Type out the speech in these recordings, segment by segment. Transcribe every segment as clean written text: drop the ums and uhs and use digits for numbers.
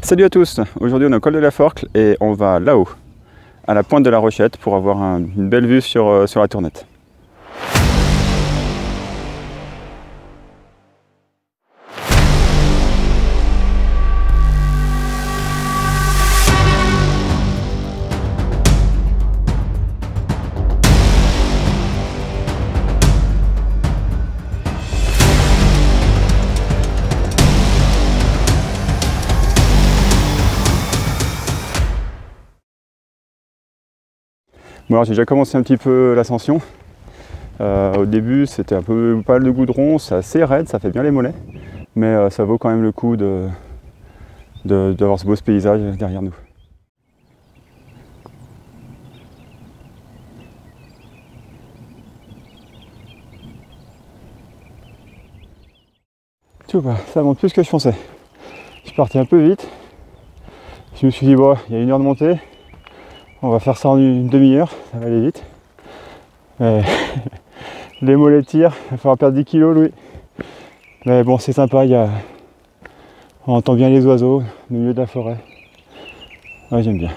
Salut à tous, aujourd'hui on est au col de la Forcle et on va là-haut, à la pointe de la Rochette pour avoir une belle vue sur la Tournette. Bon alors j'ai déjà commencé un petit peu l'ascension. Au début c'était un peu pas mal de goudron, c'est assez raide, ça fait bien les mollets. Mais ça vaut quand même le coup d'avoir ce beau paysage derrière nous. Tu vois, ça monte plus que je pensais. Je suis parti un peu vite. Je me suis dit bon, il y a 1 heure de montée. On va faire ça en une demi-heure, ça va aller vite. Les mollets tirent, il va falloir perdre 10 kilos, Louis. Mais bon, c'est sympa, on entend bien les oiseaux au milieu de la forêt. Ouais, j'aime bien.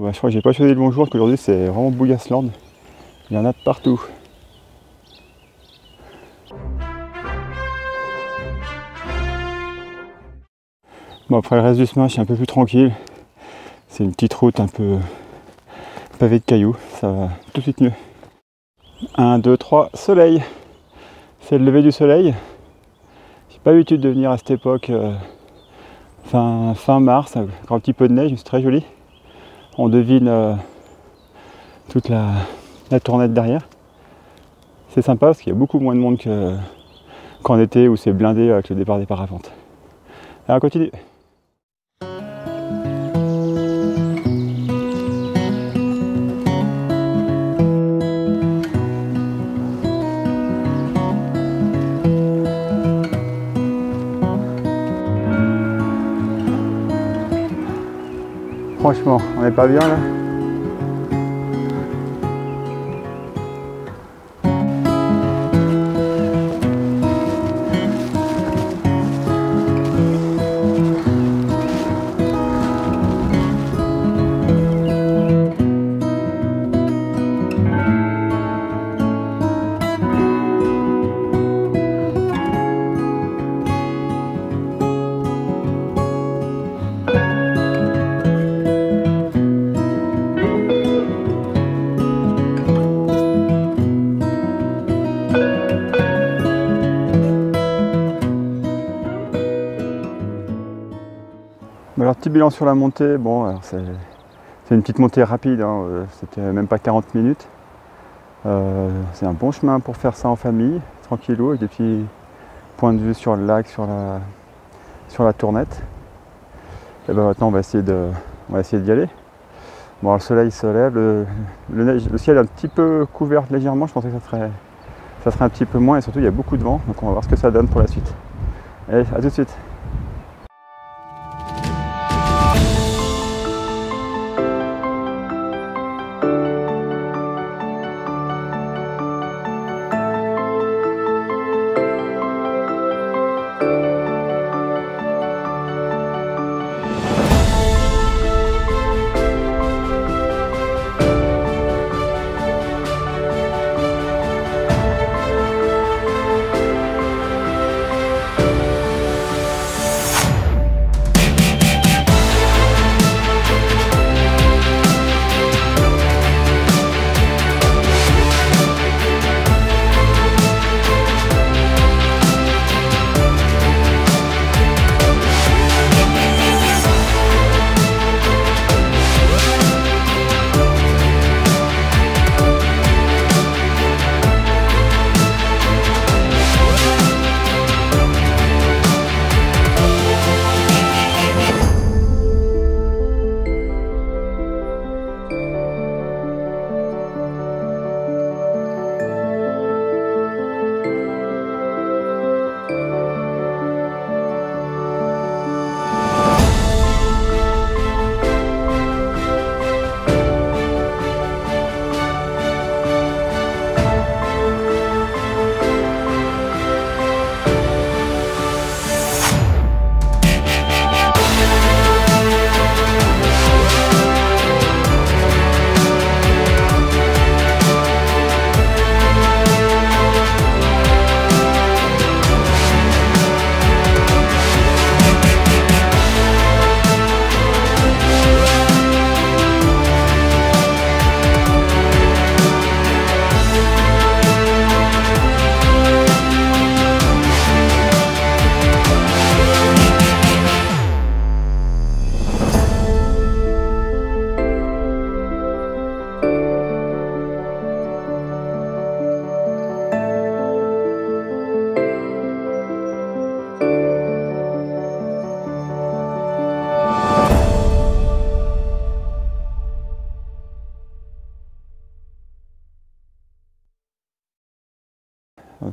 Je crois que j'ai pas choisi le bon jour, parce qu'aujourd'hui c'est vraiment bouillasse-lande. Il y en a partout. Bon, après le reste du chemin, je suis un peu plus tranquille. C'est une petite route un peu pavée de cailloux, ça va tout de suite mieux. 1, 2, 3, soleil. C'est le lever du soleil. J'ai pas l'habitude de venir à cette époque, fin mars, encore un petit peu de neige, c'est très joli. On devine toute la Tournette derrière. C'est sympa parce qu'il y a beaucoup moins de monde qu'en été où c'est blindé avec le départ des parapentes. Allez, on continue. Franchement, on n'est pas bien là. Alors petit bilan sur la montée, bon c'est une petite montée rapide, hein, c'était même pas 40 minutes. C'est un bon chemin pour faire ça en famille, tranquillou, avec des petits points de vue sur le lac, sur la Tournette. Et ben maintenant on va essayer d'y aller. Bon alors, le soleil se lève, le ciel est un petit peu couvert légèrement, je pensais que ça serait un petit peu moins et surtout il y a beaucoup de vent, donc on va voir ce que ça donne pour la suite. Allez, à tout de suite.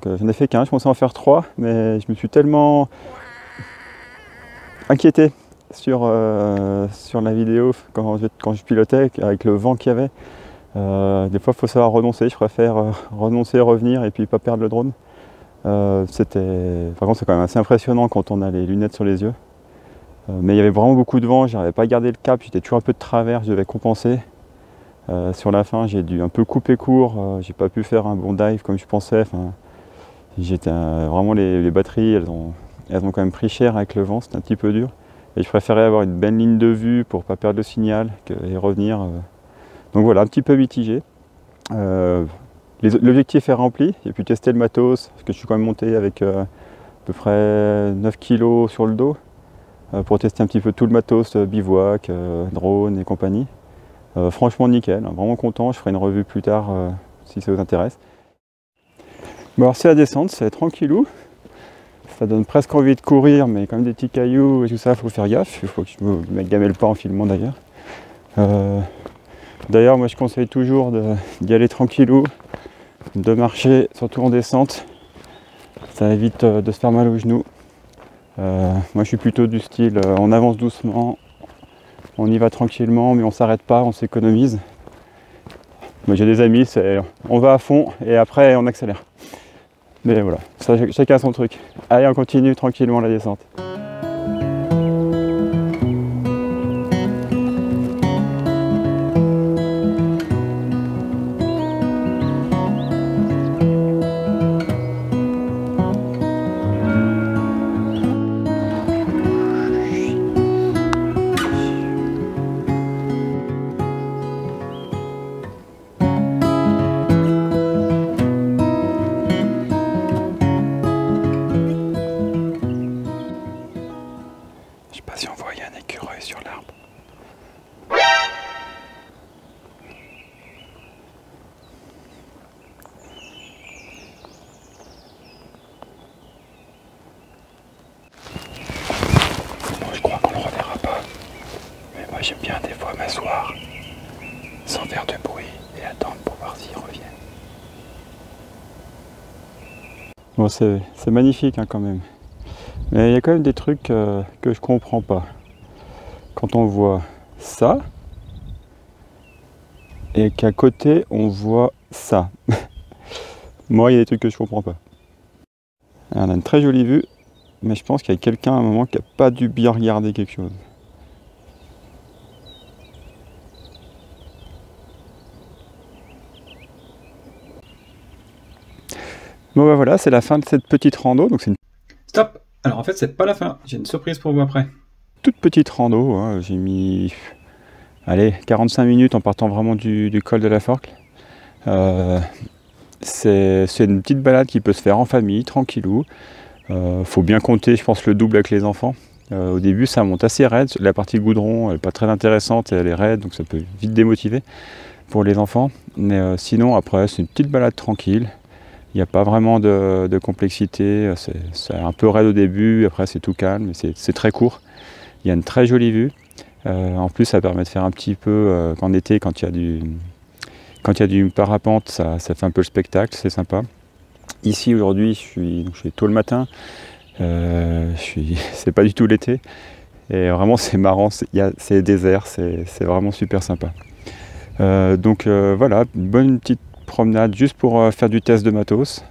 Donc j'en ai fait qu'un, je pensais en faire 3, mais je me suis tellement inquiété sur la vidéo quand je pilotais, avec le vent qu'il y avait. Des fois il faut savoir renoncer, je préfère renoncer, revenir et puis pas perdre le drone. Par contre c'est quand même assez impressionnant quand on a les lunettes sur les yeux. Mais il y avait vraiment beaucoup de vent, j'arrivais pas à garder le cap, j'étais toujours un peu de travers, je devais compenser. Sur la fin j'ai dû un peu couper court, j'ai pas pu faire un bon dive comme je pensais. Vraiment les batteries elles ont quand même pris cher avec le vent, c'était un petit peu dur. Et je préférais avoir une belle ligne de vue pour pas perdre le signal et revenir. Donc voilà, un petit peu mitigé. L'objectif est rempli, j'ai pu tester le matos, parce que je suis quand même monté avec à peu près 9 kg sur le dos, pour tester un petit peu tout le matos, bivouac, drone et compagnie. Franchement nickel, vraiment content, je ferai une revue plus tard si ça vous intéresse. Bon alors c'est la descente, c'est tranquillou. Ça donne presque envie de courir, mais quand même des petits cailloux et tout ça, il faut faire gaffe. Il faut que je me gamelle pas en filmant d'ailleurs. D'ailleurs, moi je conseille toujours d'y aller tranquillou, de marcher, surtout en descente. Ça évite de se faire mal aux genoux. Moi je suis plutôt du style, on avance doucement, on y va tranquillement, mais on s'arrête pas, on s'économise. Moi j'ai des amis, on va à fond et après on accélère. Mais voilà, ça, chacun son truc. Allez, on continue tranquillement la descente. Je sais pas si on voyait un écureuil sur l'arbre. Bon, je crois qu'on le reverra pas. Mais moi j'aime bien des fois m'asseoir sans faire de bruit et attendre pour voir s'ils reviennent. Bon, c'est magnifique hein, quand même. Mais il y a quand même des trucs que je comprends pas. Quand on voit ça, et qu'à côté on voit ça. Moi il y a des trucs que je comprends pas. Alors, on a une très jolie vue, mais je pense qu'il y a quelqu'un à un moment qui n'a pas dû bien regarder quelque chose. Bon bah voilà, c'est la fin de cette petite rando. Donc c'est une... Stop! Alors en fait c'est pas la fin, j'ai une surprise pour vous après. Toute petite rando, hein. J'ai mis 45 minutes en partant vraiment du col de la Forcle. C'est une petite balade qui peut se faire en famille, tranquillou. Faut bien compter, je pense, le double avec les enfants. Au début ça monte assez raide, la partie goudron elle n'est pas très intéressante, elle est raide donc ça peut vite démotiver pour les enfants. Mais sinon après c'est une petite balade tranquille. Il n'y a pas vraiment de complexité, c'est un peu raide au début, après c'est tout calme, c'est très court. Il y a une très jolie vue. En plus ça permet de faire un petit peu, en été quand il y a du parapente, ça fait un peu le spectacle, c'est sympa. Ici aujourd'hui je suis tôt le matin, c'est pas du tout l'été. Et vraiment c'est marrant, c'est désert, c'est vraiment super sympa. Voilà, une bonne petite promenade juste pour faire du test de matos,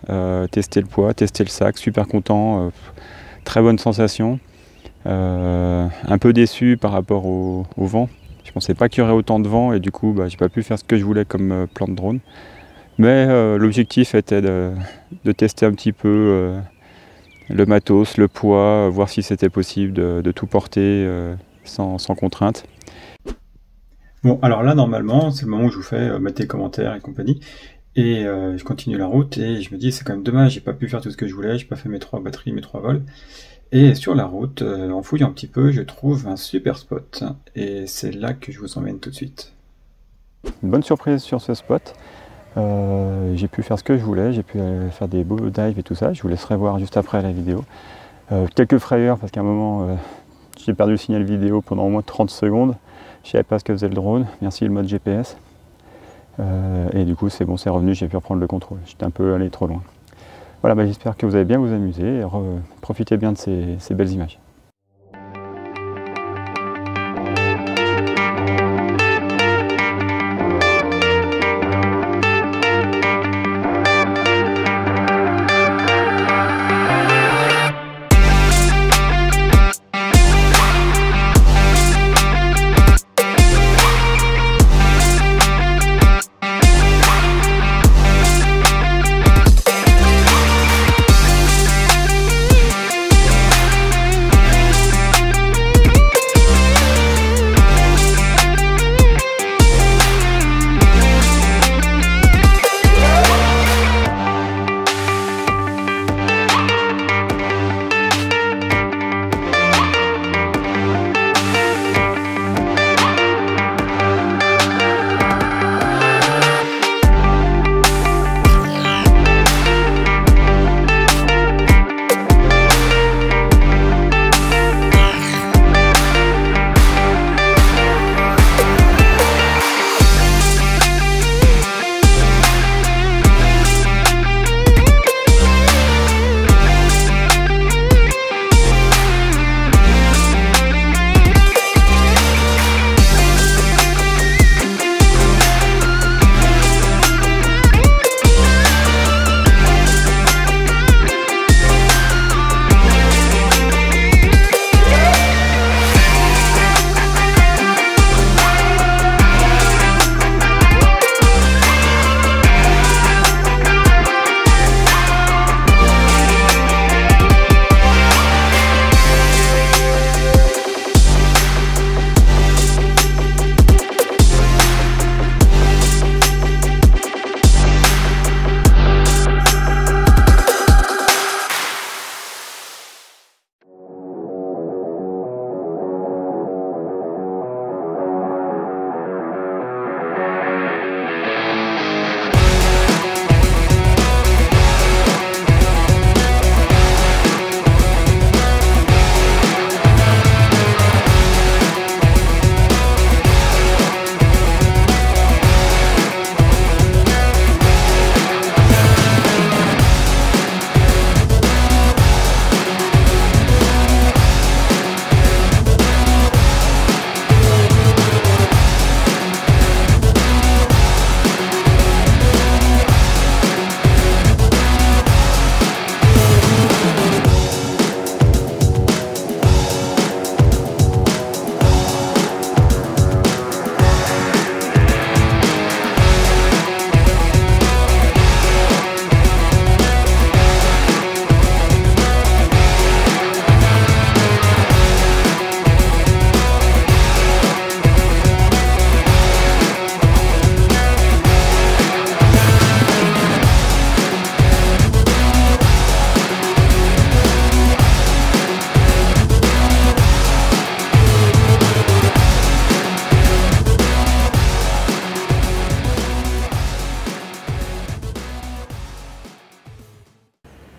tester le poids, tester le sac, super content, très bonne sensation. Un peu déçu par rapport au vent. Je pensais pas qu'il y aurait autant de vent et du coup j'ai pas pu faire ce que je voulais comme plan de drone. Mais l'objectif était de tester un petit peu le matos, le poids, voir si c'était possible de tout porter sans contrainte. Bon, alors là, normalement, c'est le moment où je vous fais mettre des commentaires et compagnie. Et je continue la route et je me dis, c'est quand même dommage, j'ai pas pu faire tout ce que je voulais, j'ai pas fait mes 3 batteries, mes 3 vols. Et sur la route, en fouillant un petit peu, je trouve un super spot. Et c'est là que je vous emmène tout de suite. Une bonne surprise sur ce spot. J'ai pu faire ce que je voulais, j'ai pu faire des beaux dives et tout ça. Je vous laisserai voir juste après la vidéo. Quelques frayeurs parce qu'à un moment, j'ai perdu le signal vidéo pendant au moins 30 secondes. Je savais pas ce que faisait le drone, merci le mode GPS. Et du coup c'est bon, c'est revenu, j'ai pu reprendre le contrôle. J'étais un peu allé trop loin. Voilà, bah, j'espère que vous allez bien vous amuser et profitez bien de ces belles images.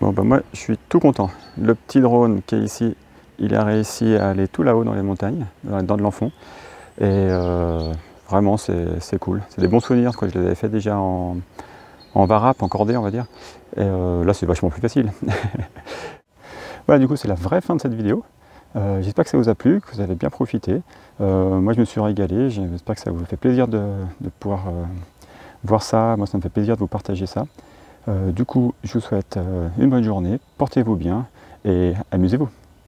Bon, bah moi je suis tout content. Le petit drone qui est ici, il a réussi à aller tout là-haut dans les montagnes, dans de l'Enfond. Et vraiment c'est cool. C'est des bons souvenirs, quoi. Je les avais fait déjà en varap, en cordée on va dire. Et là c'est vachement plus facile. Voilà, du coup c'est la vraie fin de cette vidéo. J'espère que ça vous a plu, que vous avez bien profité. Moi je me suis régalé, j'espère que ça vous fait plaisir de pouvoir voir ça. Moi ça me fait plaisir de vous partager ça. Du coup je vous souhaite une bonne journée, portez-vous bien et amusez-vous.